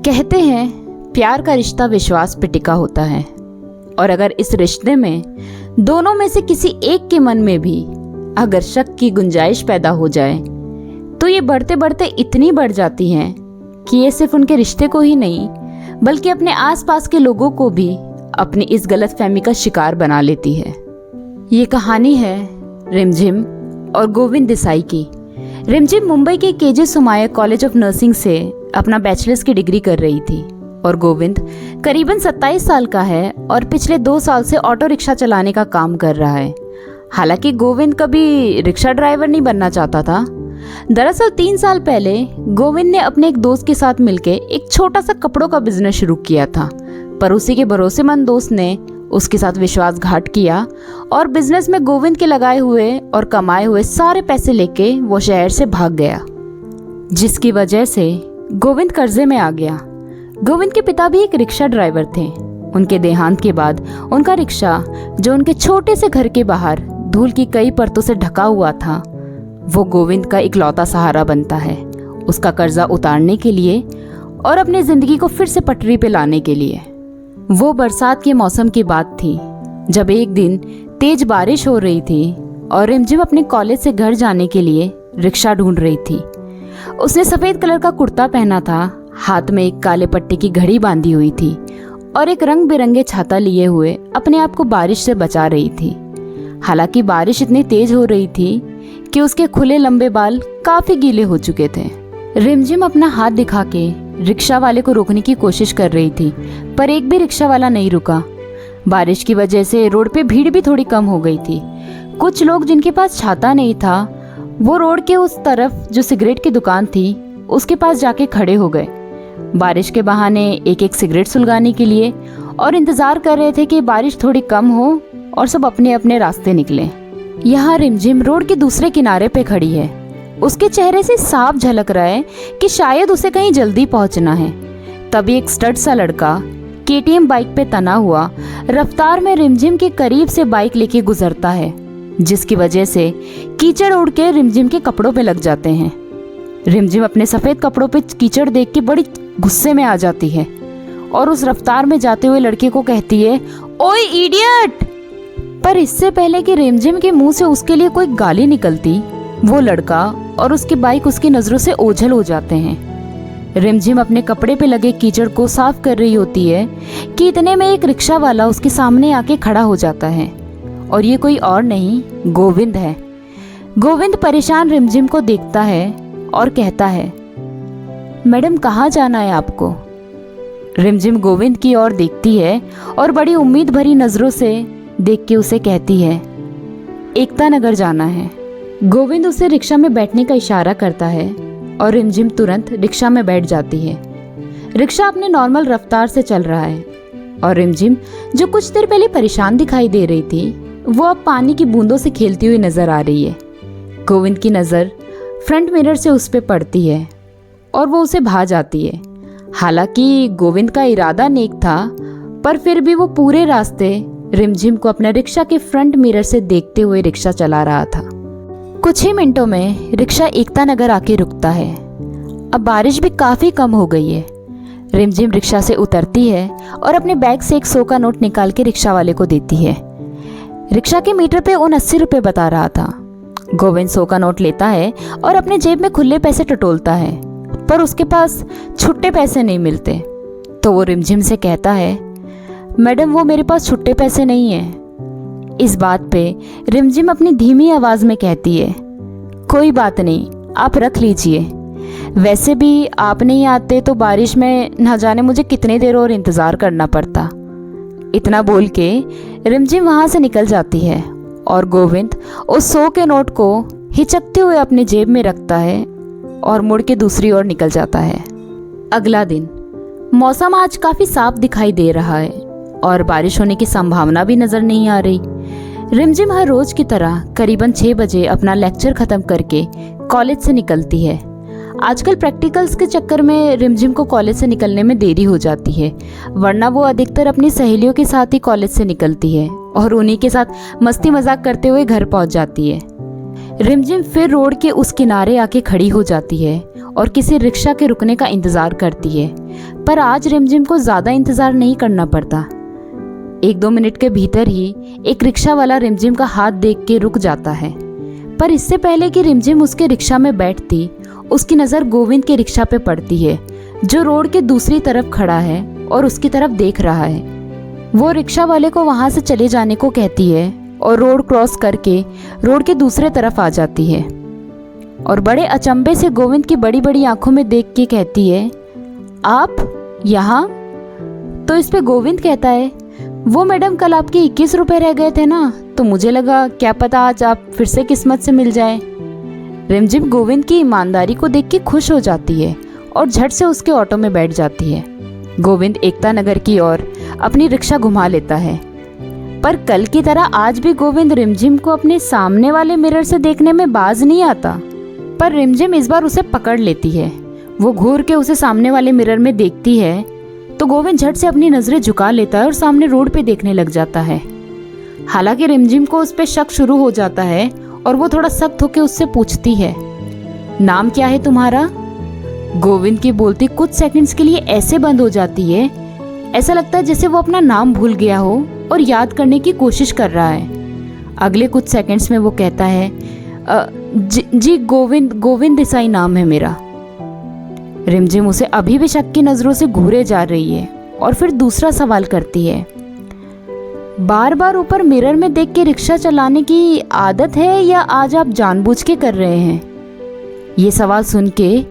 कहते हैं प्यार का रिश्ता विश्वास पे टिका होता है, और अगर इस रिश्ते में दोनों में से किसी एक के मन में भी अगर शक की गुंजाइश पैदा हो जाए तो ये बढ़ते बढ़ते इतनी बढ़ जाती हैं कि ये सिर्फ उनके रिश्ते को ही नहीं बल्कि अपने आसपास के लोगों को भी अपनी इस गलतफहमी का शिकार बना लेती है। ये कहानी है रिमझिम और गोविंद देसाई की। रिमझिम मुंबई के KJ Somaiya college of nursing से अपना बैचलर्स की डिग्री कर रही थी और गोविंद करीबन 27 साल का है और पिछले 2 साल से ऑटो रिक्शा चलाने का काम कर रहा है। हालांकि गोविंद कभी रिक्शा ड्राइवर नहीं बनना चाहता था। दरअसल 3 साल पहले गोविंद ने अपने एक दोस्त के साथ मिलकर एक छोटा सा कपड़ों का बिजनेस शुरू किया था, पर उसी के भरोसेमंद दोस्त ने उसके साथ विश्वासघात किया और बिजनेस में गोविंद के लगाए हुए और कमाए हुए सारे पैसे लेके वो शहर से भाग गया, जिसकी वजह से गोविंद कर्जे में आ गया। गोविंद के पिता भी एक रिक्शा ड्राइवर थे। उनके देहांत के बाद उनका रिक्शा, जो उनके छोटे से घर के बाहर धूल की कई परतों से ढका हुआ था, वो गोविंद का इकलौता सहारा बनता है उसका कर्जा उतारने के लिए और अपनी जिंदगी को फिर से पटरी पे लाने के लिए। वो बरसात के मौसम की बात थी जब एक दिन तेज बारिश हो रही थी और रिमझिम अपने कॉलेज से घर जाने के लिए रिक्शा ढूंढ रही थी। उसने सफ़ेद कलर का कुर्ता पहना था, हाथ में एक काले पट्टे की घड़ी बांधी हुई थी और एक रंग बिरंगे छाता लिए हुए अपने आप को बारिश से बचा रही थी। हालांकि बारिश इतनी तेज हो रही थी कि उसके खुले लंबे बाल काफी गीले हो चुके थे। रिमझिम अपना हाथ दिखा के रिक्शा वाले को रोकने की कोशिश कर रही थी, पर एक भी रिक्शा वाला नहीं रुका। बारिश की वजह से रोड पे भीड़ भी थोड़ी कम हो गई थी। कुछ लोग जिनके पास छाता नहीं था वो रोड के उस तरफ जो सिगरेट की दुकान थी उसके पास जाके खड़े हो गए, बारिश के बहाने एक एक सिगरेट सुलगाने के लिए, और इंतजार कर रहे थे कि बारिश थोड़ी कम हो और सब अपने अपने रास्ते निकले। यहाँ रिमझिम रोड के दूसरे किनारे पे खड़ी है। उसके चेहरे से साफ झलक रहा है कि शायद उसे कहीं जल्दी पहुँचना है। तभी एक स्टड सा लड़का केटीएम बाइक पे तना हुआ रफ्तार में रिमझिम के करीब से बाइक लेके गुजरता है, जिसकी वजह से कीचड़ उड़ के रिमझिम के कपड़ों पे लग जाते हैं। रिमझिम अपने सफ़ेद कपड़ों पे कीचड़ देख के बड़ी गुस्से में आ जाती है और उस रफ्तार में जाते हुए लड़के को कहती है, ओए इडियट। पर इससे पहले कि रिमझिम के मुंह से उसके लिए कोई गाली निकलती, वो लड़का और उसकी बाइक उसकी नज़रों से ओझल हो जाते हैं। रिमझिम अपने कपड़े पे लगे कीचड़ को साफ कर रही होती है कि इतने में एक रिक्शा वाला उसके सामने आके खड़ा हो जाता है, और ये कोई और नहीं गोविंद है। गोविंद परेशान रिमझिम को देखता है और कहता है, मैडम कहाँ जाना है आपको? रिमझिम गोविंद की ओर देखती है और बड़ी उम्मीद भरी नज़रों से देख के उसे कहती है, एकता नगर जाना है। गोविंद उसे रिक्शा में बैठने का इशारा करता है और रिमझिम तुरंत रिक्शा में बैठ जाती है। रिक्शा अपने नॉर्मल रफ्तार से चल रहा है और रिमझिम, जो कुछ देर पहले परेशान दिखाई दे रही थी, वो अब पानी की बूंदों से खेलती हुई नजर आ रही है। गोविंद की नज़र फ्रंट मिरर से उस पर पड़ती है और वो उसे भा जाती है। हालांकि गोविंद का इरादा नेक था, पर फिर भी वो पूरे रास्ते रिमझिम को अपने रिक्शा के फ्रंट मिरर से देखते हुए रिक्शा चला रहा था। कुछ ही मिनटों में रिक्शा एकता नगर आके रुकता है। अब बारिश भी काफ़ी कम हो गई है। रिमझिम रिक्शा से उतरती है और अपने बैग से एक 100 का नोट निकाल के रिक्शा वाले को देती है। रिक्शा के मीटर पे 79 रुपये बता रहा था। गोविंद 100 का नोट लेता है और अपने जेब में खुले पैसे टटोलता है, पर उसके पास छुट्टे पैसे नहीं मिलते। तो वो रिमझिम से कहता है, मैडम वो मेरे पास छुट्टे पैसे नहीं हैं। इस बात पे रिमझिम अपनी धीमी आवाज़ में कहती है, कोई बात नहीं, आप रख लीजिए। वैसे भी आप नहीं आते तो बारिश में न जाने मुझे कितनी देर और इंतज़ार करना पड़ता। इतना बोल के रिमझिम वहाँ से निकल जाती है और गोविंद उस 100 के नोट को हिचकते हुए अपनी जेब में रखता है और मुड़ के दूसरी ओर निकल जाता है। अगला दिन। मौसम आज काफ़ी साफ दिखाई दे रहा है और बारिश होने की संभावना भी नज़र नहीं आ रही। रिमझिम हर रोज़ की तरह करीबन 6 बजे अपना लेक्चर ख़त्म करके कॉलेज से निकलती है। आजकल प्रैक्टिकल्स के चक्कर में रिमझिम को कॉलेज से निकलने में देरी हो जाती है, वरना वो अधिकतर अपनी सहेलियों के साथ ही कॉलेज से निकलती है और उन्हीं के साथ मस्ती मजाक करते हुए घर पहुंच जाती है। रिमझिम फिर रोड के उस किनारे आके खड़ी हो जाती है और किसी रिक्शा के रुकने का इंतज़ार करती है। पर आज रिमझिम को ज़्यादा इंतज़ार नहीं करना पड़ता। 1-2 मिनट के भीतर ही एक रिक्शा वाला रिमझिम का हाथ देख के रुक जाता है। पर इससे पहले कि रिमझिम उसके रिक्शा में बैठती, उसकी नज़र गोविंद के रिक्शा पे पड़ती है, जो रोड के दूसरी तरफ खड़ा है और उसकी तरफ देख रहा है। वो रिक्शा वाले को वहाँ से चले जाने को कहती है और रोड क्रॉस करके रोड के दूसरे तरफ आ जाती है और बड़े अचंभे से गोविंद की बड़ी बड़ी आंखों में देख के कहती है, आप यहाँ? तो इस पे गोविंद कहता है, वो मैडम कल आपके 21 रुपए रह गए थे ना, तो मुझे लगा क्या पता आज आप फिर से किस्मत से मिल जाए। रिमझिम गोविंद की ईमानदारी को देख के खुश हो जाती है और झट से उसके ऑटो में बैठ जाती है। गोविंद एकता नगर की ओर अपनी रिक्शा घुमा लेता है। पर कल की तरह आज भी गोविंद रिमझिम को अपने सामने वाले मिरर से देखने में बाज नहीं आता। पर रिमझिम इस बार उसे पकड़ लेती है। वो घूर के उसे सामने वाले मिरर में देखती है तो गोविंद झट से अपनी नजरें झुका लेता है और सामने रोड पे देखने लग जाता है। हालांकि रिमझिम को उस पे शक शुरू हो जाता है और वो थोड़ा सख्त होकर उससे पूछती है, नाम क्या है तुम्हारा? गोविंद की बोलती कुछ सेकंड्स के लिए ऐसे बंद हो जाती है, ऐसा लगता है जैसे वो अपना नाम भूल गया हो और याद करने की कोशिश कर रहा है। अगले कुछ सेकंड्स में वो कहता है, जी गोविंद देसाई नाम है मेरा। रिमझिम उसे अभी भी शक की नजरों से घूरे जा रही है और फिर दूसरा सवाल करती है, बार बार ऊपर मिरर में देख के रिक्शा चलाने की आदत है या आज आप जानबूझ के कर रहे हैं? ये सवाल सुन के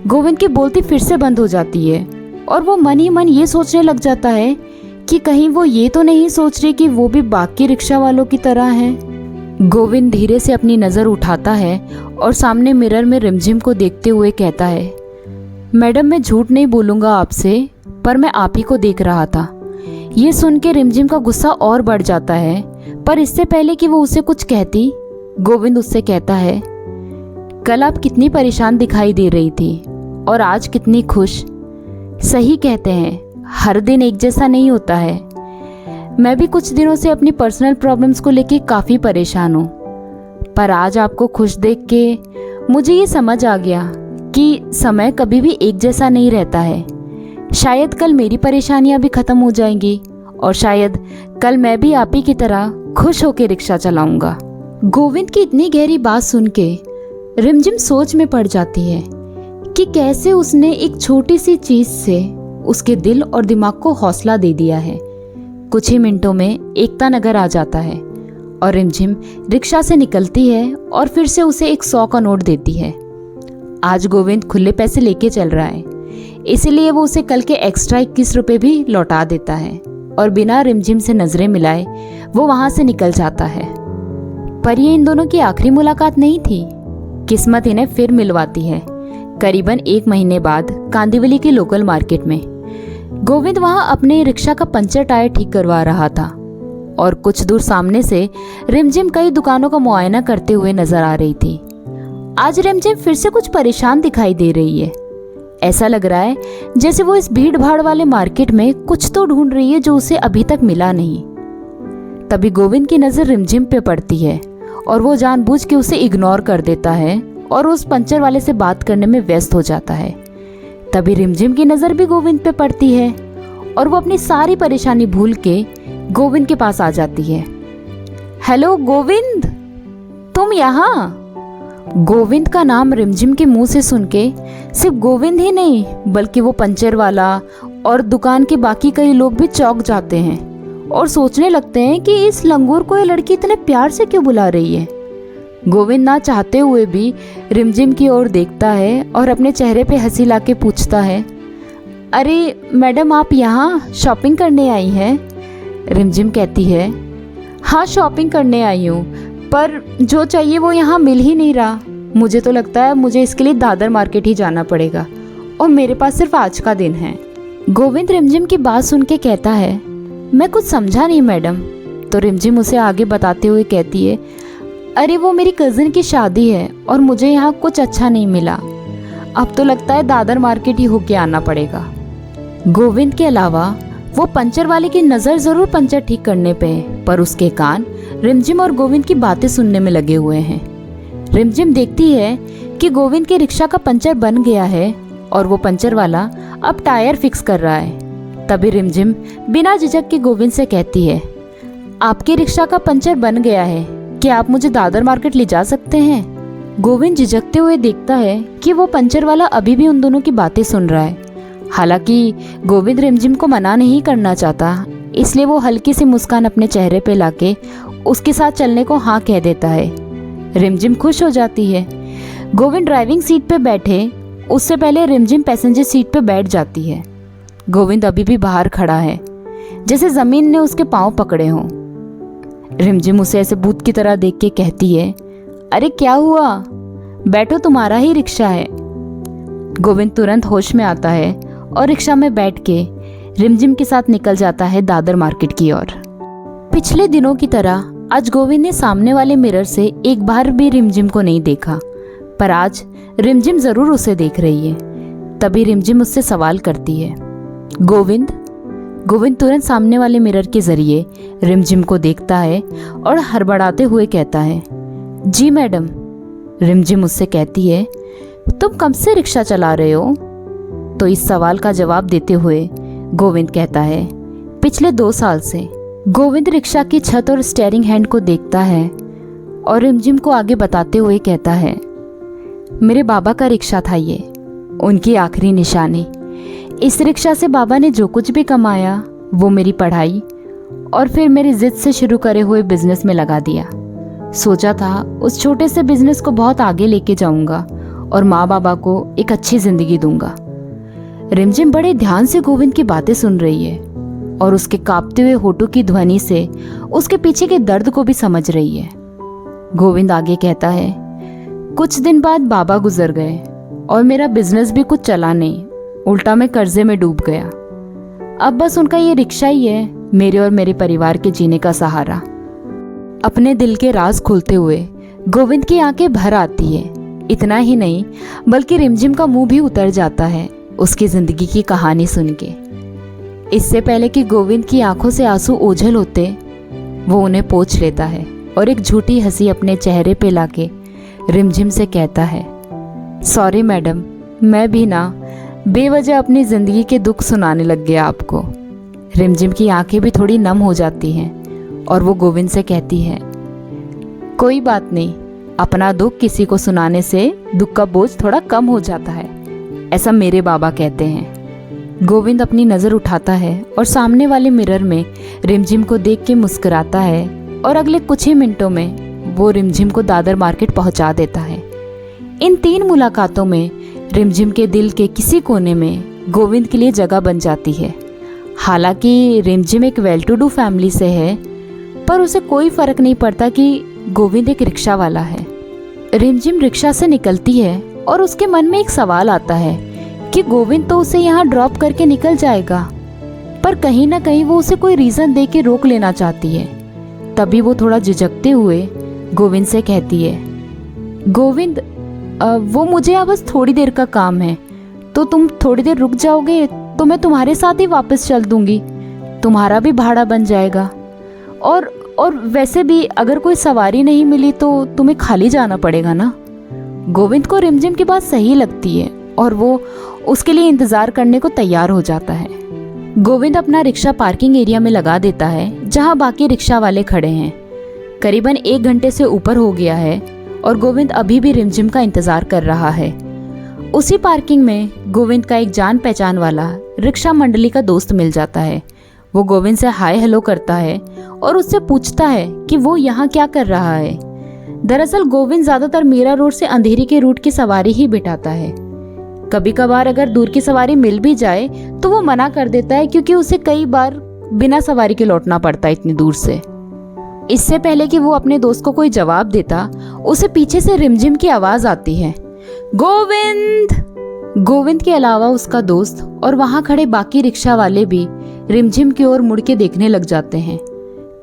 गोविंद की बोलती फिर से बंद हो जाती है और वो मन ही मन ये सोचने लग जाता है कि कहीं वो ये तो नहीं सोच रही कि वो भी बाकी रिक्शा वालों की तरह है। गोविंद धीरे से अपनी नज़र उठाता है और सामने मिरर में रिमझिम को देखते हुए कहता है, मैडम मैं झूठ नहीं बोलूँगा आपसे, पर मैं आप ही को देख रहा था। ये सुन के रिमझिम का गुस्सा और बढ़ जाता है, पर इससे पहले कि वो उसे कुछ कहती, गोविंद उससे कहता है, कल आप कितनी परेशान दिखाई दे रही थी और आज कितनी खुश। सही कहते हैं, हर दिन एक जैसा नहीं होता है। मैं भी कुछ दिनों से अपनी पर्सनल प्रॉब्लम्स को लेके काफ़ी परेशान हूँ, पर आज आपको खुश देख के मुझे ये समझ आ गया कि समय कभी भी एक जैसा नहीं रहता है। शायद कल मेरी परेशानियाँ भी ख़त्म हो जाएंगी और शायद कल मैं भी आप ही की तरह खुश होकर रिक्शा चलाऊंगा। गोविंद की इतनी गहरी बात सुन के रिमझिम सोच में पड़ जाती है कि कैसे उसने एक छोटी सी चीज़ से उसके दिल और दिमाग को हौसला दे दिया है। कुछ ही मिनटों में एकता नगर आ जाता है और रिमझिम रिक्शा से निकलती है और फिर से उसे एक 100 का नोट देती है। आज गोविंद खुले पैसे लेके चल रहा है, इसीलिए वो उसे कल के एक्स्ट्रा 21 रुपए भी लौटा देता है और बिना रिमझिम से नजरें मिलाए वो वहां से निकल जाता है। पर ये इन दोनों की आखिरी मुलाकात नहीं थी। किस्मत इन्हें फिर मिलवाती है। करीबन 1 महीने बाद कांदिवली के लोकल मार्केट में गोविंद वहां अपने रिक्शा का पंचर टायर ठीक करवा रहा था और कुछ दूर सामने से रिमझिम कई दुकानों का मुआयना करते हुए नजर आ रही थी। आज रिमझिम फिर से कुछ परेशान दिखाई दे रही है। ऐसा लग रहा है जैसे वो इस भीड़ भाड़ वाले मार्केट में कुछ तो ढूंढ रही है जो उसे अभी तक मिला नहीं। तभी गोविंद की नजर रिमझिम पे पड़ती है और वो जानबूझ के उसे इग्नोर कर देता है और उस पंचर वाले से बात करने में व्यस्त हो जाता है। तभी रिमझिम की नज़र भी गोविंद पे पड़ती है और वो अपनी सारी परेशानी भूल के गोविंद के पास आ जाती है। हेलो गोविंद, तुम यहाँ? गोविंद का नाम रिमझिम के मुंह से सुन के सिर्फ गोविंद ही नहीं बल्कि वो पंचर वाला और दुकान के बाकी कई लोग भी चौंक जाते हैं और सोचने लगते हैं कि इस लंगूर को ये लड़की इतने प्यार से क्यों बुला रही है। गोविंद ना चाहते हुए भी रिमझिम की ओर देखता है और अपने चेहरे पे हंसी लाके पूछता है, अरे मैडम आप यहाँ शॉपिंग करने आई हैं? रिमझिम कहती है, हाँ शॉपिंग करने आई हूँ, पर जो चाहिए वो यहाँ मिल ही नहीं रहा। मुझे तो लगता है मुझे इसके लिए दादर मार्केट ही जाना पड़ेगा और मेरे पास सिर्फ आज का दिन है। गोविंद रिमझिम की बात सुन के कहता है, मैं कुछ समझा नहीं मैडम। तो रिमझिम उसे आगे बताते हुए कहती है, अरे वो मेरी कज़न की शादी है और मुझे यहाँ कुछ अच्छा नहीं मिला। अब तो लगता है दादर मार्केट ही होके आना पड़ेगा। गोविंद के अलावा वो पंचर वाले की नज़र ज़रूर पंचर ठीक करने पे है, पर उसके कान रिमझिम और गोविंद की बातें सुनने में लगे हुए हैं। रिमझिम देखती है कि गोविंद के रिक्शा का पंचर बन गया है और वो पंचर वाला अब टायर फिक्स कर रहा है। तभी रिमझिम बिना झिझक के गोविंद से कहती है, आपके रिक्शा का पंचर बन गया है, क्या आप मुझे दादर मार्केट ले जा सकते हैं? गोविंद झिझकते हुए देखता है कि वो पंचर वाला अभी भी उन दोनों की बातें सुन रहा है। हालांकि गोविंद रिमझिम को मना नहीं करना चाहता, इसलिए वो हल्की सी मुस्कान अपने चेहरे पे लाके उसके साथ चलने को हाँ कह देता है। रिमझिम खुश हो जाती है। गोविंद ड्राइविंग सीट पे बैठे उससे पहले रिमझिम पैसेंजर सीट पे बैठ जाती है। गोविंद अभी भी बाहर खड़ा है, जैसे जमीन ने उसके पांव पकड़े हों। रिमझिम उसे ऐसे भूत की तरह देख के कहती है, अरे क्या हुआ, बैठो, तुम्हारा ही रिक्शा है। गोविंद तुरंत होश में आता है और रिक्शा में बैठ के रिमझिम के साथ निकल जाता है दादर मार्केट की ओर। पिछले दिनों की तरह आज गोविंद ने सामने वाले मिरर से एक बार भी रिमझिम को नहीं देखा, पर आज रिमझिम जरूर उसे देख रही है। तभी रिमझिम उससे सवाल करती है, गोविंद। गोविंद तुरंत सामने वाले मिरर के जरिए रिमझिम को देखता है और हड़बड़ाते हुए कहता है, जी मैडम। रिमझिम उससे कहती है, तुम कब से रिक्शा चला रहे हो? तो इस सवाल का जवाब देते हुए गोविंद कहता है, पिछले 2 साल से। गोविंद रिक्शा की छत और स्टीयरिंग हैंड को देखता है और रिमझिम को आगे बताते हुए कहता है, मेरे बाबा का रिक्शा था ये, उनकी आखिरी निशानी। इस रिक्शा से बाबा ने जो कुछ भी कमाया वो मेरी पढ़ाई और फिर मेरी जिद से शुरू करे हुए बिजनेस में लगा दिया। सोचा था उस छोटे से बिजनेस को बहुत आगे लेके जाऊंगा और माँ बाबा को एक अच्छी जिंदगी दूंगा। रिमझिम बड़े ध्यान से गोविंद की बातें सुन रही है और उसके कांपते हुए होठों की ध्वनि से उसके पीछे के दर्द को भी समझ रही है। गोविंद आगे कहता है, कुछ दिन बाद बाबा गुजर गए और मेरा बिजनेस भी कुछ चला नहीं, उल्टा मैं कर्जे में डूब गया। अब बस उनका ये रिक्शा ही है मेरे और मेरे परिवार के जीने का सहारा। अपने दिल के राज खोलते हुए गोविंद की आंखें भर आती है। इतना ही नहीं बल्कि रिमझिम का मुंह भी उतर जाता है उसकी जिंदगी की कहानी सुन के। इससे पहले कि गोविंद की आंखों से आंसू ओझल होते, वो उन्हें पोंछ लेता है और एक झूठी हंसी अपने चेहरे पे लाके रिमझिम से कहता है, सॉरी मैडम, मैं भी ना बेवजह अपनी जिंदगी के दुख सुनाने लग गया आपको। रिमझिम की आंखें भी थोड़ी नम हो जाती हैं और वो गोविंद से कहती है, कोई बात नहीं, अपना दुख किसी को सुनाने से दुख का बोझ थोड़ा कम हो जाता है, ऐसा मेरे बाबा कहते हैं। गोविंद अपनी नज़र उठाता है और सामने वाले मिरर में रिमझिम को देख के मुस्कुराता है और अगले कुछ ही मिनटों में वो रिमझिम को दादर मार्केट पहुंचा देता है। इन 3 मुलाकातों में रिमझिम के दिल के किसी कोने में गोविंद के लिए जगह बन जाती है। हालांकि रिमझिम एक वेल टू डू फैमिली से है, पर उसे कोई फर्क नहीं पड़ता कि गोविंद एक रिक्शा वाला है। रिमझिम रिक्शा से निकलती है और उसके मन में एक सवाल आता है कि गोविंद तो उसे यहाँ ड्रॉप करके निकल जाएगा, पर कहीं ना कहीं वो उसे कोई रीज़न दे के रोक लेना चाहती है। तभी वो थोड़ा झिझकते हुए गोविंद से कहती है, गोविंद, वो मुझे अब बस थोड़ी देर का काम है, तो तुम थोड़ी देर रुक जाओगे तो मैं तुम्हारे साथ ही वापस चल दूंगी, तुम्हारा भी भाड़ा बन जाएगा। और वैसे भी अगर कोई सवारी नहीं मिली तो तुम्हें खाली जाना पड़ेगा ना। गोविंद को रिमझिम की बात सही लगती है और वो उसके लिए इंतज़ार करने को तैयार हो जाता है। गोविंद अपना रिक्शा पार्किंग एरिया में लगा देता है जहां बाकी रिक्शा वाले खड़े हैं। करीबन 1 घंटे से ऊपर हो गया है और गोविंद अभी भी रिमझिम का इंतज़ार कर रहा है। उसी पार्किंग में गोविंद का एक जान पहचान वाला रिक्शा मंडली का दोस्त मिल जाता है। वो गोविंद से हाय हेलो करता है और उससे पूछता है कि वो यहाँ क्या कर रहा है। दरअसल गोविंद ज़्यादातर मीरा रोड से अंधेरी के रूट की सवारी ही बिठाता है। कभी कभार अगर दूर की सवारी मिल भी जाए तो वो मना कर देता है, क्योंकि उसे कई बार बिना सवारी के लौटना पड़ता है इतनी दूर से। इससे पहले कि वो अपने दोस्त को कोई जवाब देता, उसे पीछे से रिमझिम की आवाज़ आती है, गोविंद। गोविंद के अलावा उसका दोस्त और वहाँ खड़े बाकी रिक्शा वाले भी रिमझिम की ओर मुड़ के देखने लग जाते हैं।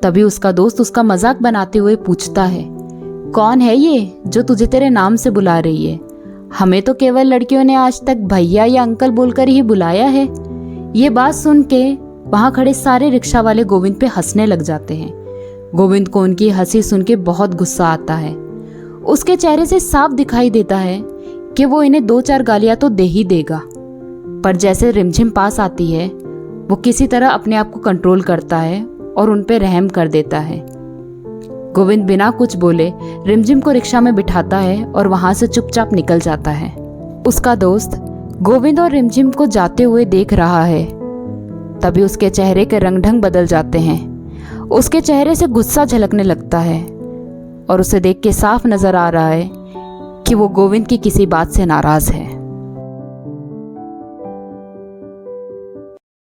तभी उसका दोस्त उसका मजाक बनाते हुए पूछता है, कौन है ये जो तुझे तेरे नाम से बुला रही है? हमें तो केवल लड़कियों ने आज तक भैया या अंकल बोलकर ही बुलाया है। ये बात सुन के वहाँ खड़े सारे रिक्शा वाले गोविंद पे हंसने लग जाते हैं। गोविंद को उनकी हंसी सुन के बहुत गुस्सा आता है। उसके चेहरे से साफ दिखाई देता है कि वो इन्हें 2-4 गालियां तो दे ही देगा, पर जैसे रिमझिम पास आती है वो किसी तरह अपने आप को कंट्रोल करता है और उन पे रहम कर देता है। गोविंद बिना कुछ बोले रिमझिम को रिक्शा में बिठाता है और वहां से चुपचाप निकल जाता है। उसका दोस्त गोविंद और रिमझिम को जाते हुए देख रहा है। तभी उसके चेहरे के रंग ढंग बदल जाते हैं। उसके चेहरे से गुस्सा झलकने लगता है और उसे देख के साफ नजर आ रहा है कि वो गोविंद की किसी बात से नाराज है।